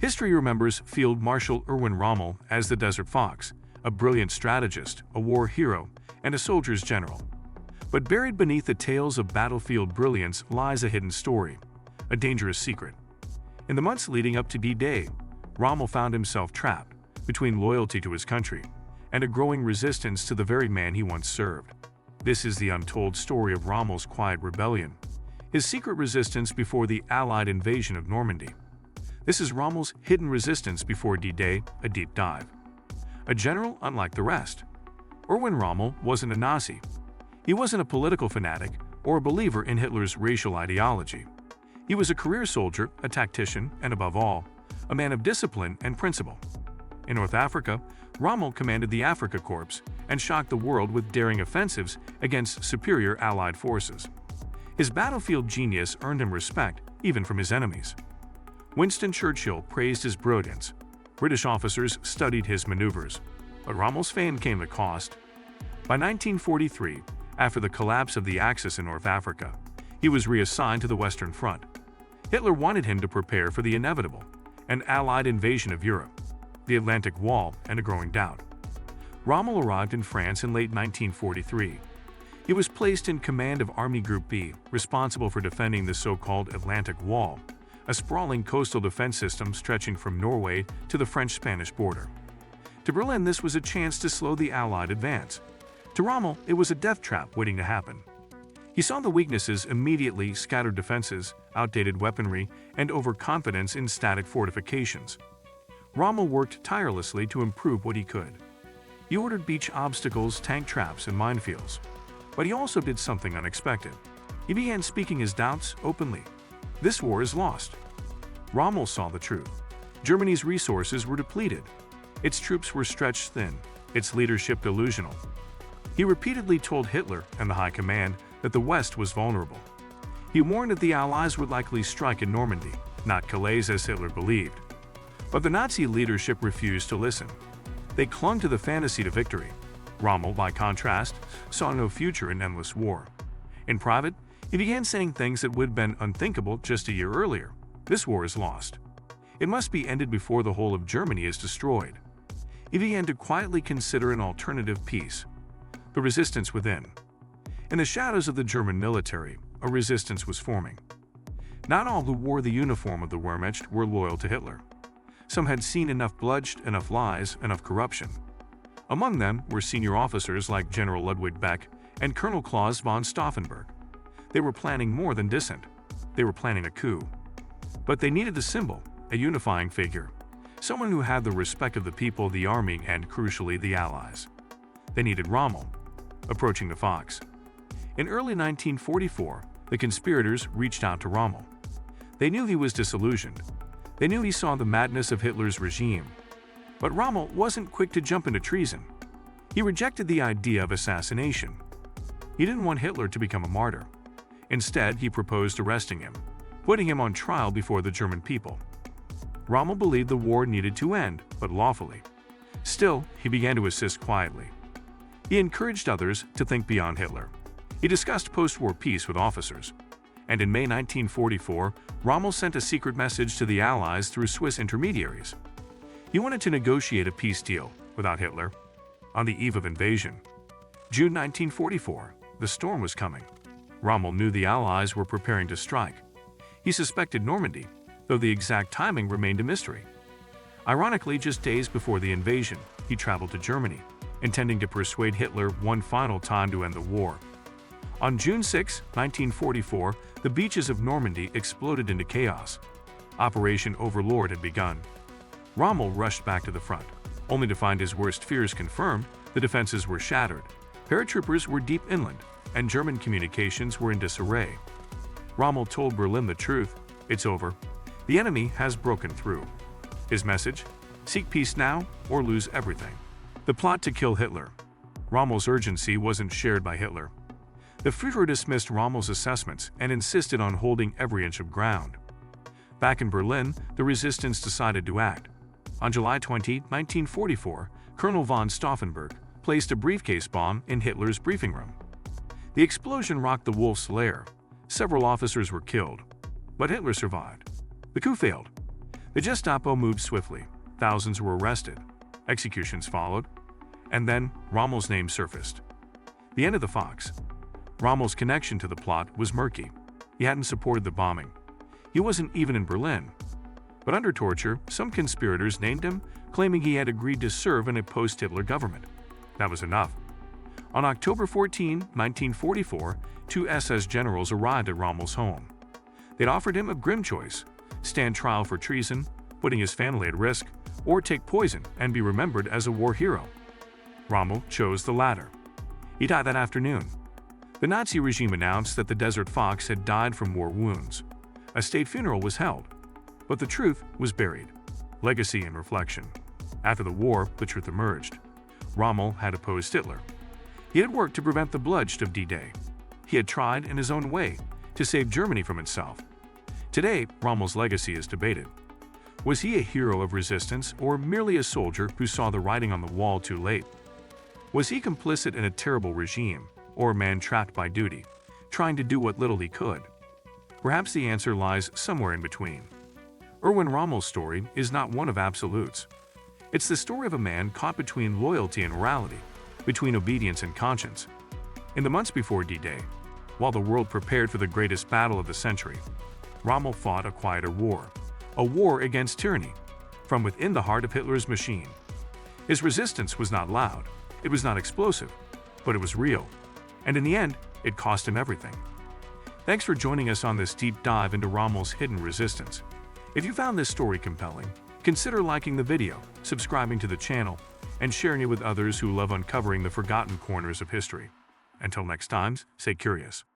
History remembers Field Marshal Erwin Rommel as the Desert Fox, a brilliant strategist, a war hero, and a soldier's general. But buried beneath the tales of battlefield brilliance lies a hidden story, a dangerous secret. In the months leading up to D-Day, Rommel found himself trapped between loyalty to his country and a growing resistance to the very man he once served. This is the untold story of Rommel's quiet rebellion, his secret resistance before the Allied invasion of Normandy. This is Rommel's hidden resistance before D-Day, a deep dive. A general unlike the rest. Erwin Rommel wasn't a Nazi. He wasn't a political fanatic or a believer in Hitler's racial ideology. He was a career soldier, a tactician, and above all, a man of discipline and principle. In North Africa, Rommel commanded the Afrika Korps and shocked the world with daring offensives against superior Allied forces. His battlefield genius earned him respect even from his enemies. Winston Churchill praised his brilliance. British officers studied his maneuvers. But Rommel's fame came at cost. By 1943, after the collapse of the Axis in North Africa, he was reassigned to the Western Front. Hitler wanted him to prepare for the inevitable, an Allied invasion of Europe, the Atlantic Wall, and a growing doubt. Rommel arrived in France in late 1943. He was placed in command of Army Group B, responsible for defending the so-called Atlantic Wall, a sprawling coastal defense system stretching from Norway to the French-Spanish border. To Berlin, this was a chance to slow the Allied advance. To Rommel, it was a death trap waiting to happen. He saw the weaknesses immediately: scattered defenses, outdated weaponry, and overconfidence in static fortifications. Rommel worked tirelessly to improve what he could. He ordered beach obstacles, tank traps, and minefields. But he also did something unexpected. He began speaking his doubts openly. This war is lost. Rommel saw the truth. Germany's resources were depleted. Its troops were stretched thin, its leadership delusional. He repeatedly told Hitler and the High Command that the West was vulnerable. He warned that the Allies would likely strike in Normandy, not Calais as Hitler believed. But the Nazi leadership refused to listen. They clung to the fantasy to victory. Rommel, by contrast, saw no future in endless war. In private, he began saying things that would have been unthinkable just a year earlier. This war is lost. It must be ended before the whole of Germany is destroyed. He began to quietly consider an alternative peace. The resistance within. In the shadows of the German military, a resistance was forming. Not all who wore the uniform of the Wehrmacht were loyal to Hitler. Some had seen enough bloodshed, enough lies, enough corruption. Among them were senior officers like General Ludwig Beck and Colonel Claus von Stauffenberg. They were planning more than dissent. They were planning a coup. But they needed a symbol, a unifying figure, someone who had the respect of the people, the army, and crucially, the Allies. They needed Rommel, approaching the Fox. In early 1944, the conspirators reached out to Rommel. They knew he was disillusioned. They knew he saw the madness of Hitler's regime. But Rommel wasn't quick to jump into treason. He rejected the idea of assassination. He didn't want Hitler to become a martyr. Instead, he proposed arresting him, putting him on trial before the German people. Rommel believed the war needed to end, but lawfully. Still, he began to assist quietly. He encouraged others to think beyond Hitler. He discussed post-war peace with officers. And in May 1944, Rommel sent a secret message to the Allies through Swiss intermediaries. He wanted to negotiate a peace deal without Hitler on the eve of invasion. June 1944, the storm was coming. Rommel knew the Allies were preparing to strike. He suspected Normandy, though the exact timing remained a mystery. Ironically, just days before the invasion, he traveled to Germany, intending to persuade Hitler one final time to end the war. On June 6, 1944, the beaches of Normandy exploded into chaos. Operation Overlord had begun. Rommel rushed back to the front, only to find his worst fears confirmed. The defenses were shattered, paratroopers were deep inland, and German communications were in disarray. Rommel told Berlin the truth: it's over. The enemy has broken through. His message? Seek peace now or lose everything. The plot to kill Hitler. Rommel's urgency wasn't shared by Hitler. The Führer dismissed Rommel's assessments and insisted on holding every inch of ground. Back in Berlin, the resistance decided to act. On July 20, 1944, Colonel von Stauffenberg placed a briefcase bomb in Hitler's briefing room. The explosion rocked the Wolf's lair. Several officers were killed, but Hitler survived. The coup failed. The Gestapo moved swiftly. Thousands were arrested. Executions followed. And then Rommel's name surfaced. The end of the Fox. Rommel's connection to the plot was murky. He hadn't supported the bombing. He wasn't even in Berlin. But under torture, some conspirators named him, claiming he had agreed to serve in a post-Hitler government. That was enough. On October 14, 1944, two SS generals arrived at Rommel's home. They'd offered him a grim choice: stand trial for treason, putting his family at risk, or take poison and be remembered as a war hero. Rommel chose the latter. He died that afternoon. The Nazi regime announced that the Desert Fox had died from war wounds. A state funeral was held, but the truth was buried. Legacy and reflection. After the war, the truth emerged. Rommel had opposed Hitler. He had worked to prevent the bloodshed of D-Day. He had tried, in his own way, to save Germany from itself. Today, Rommel's legacy is debated. Was he a hero of resistance or merely a soldier who saw the writing on the wall too late? Was he complicit in a terrible regime, or a man trapped by duty, trying to do what little he could? Perhaps the answer lies somewhere in between. Erwin Rommel's story is not one of absolutes. It's the story of a man caught between loyalty and morality, between obedience and conscience. In the months before D-Day, while the world prepared for the greatest battle of the century, Rommel fought a quieter war, a war against tyranny, from within the heart of Hitler's machine. His resistance was not loud, it was not explosive, but it was real, and in the end, it cost him everything. Thanks for joining us on this deep dive into Rommel's hidden resistance. If you found this story compelling, consider liking the video, subscribing to the channel, and sharing it with others who love uncovering the forgotten corners of history. Until next time, stay curious.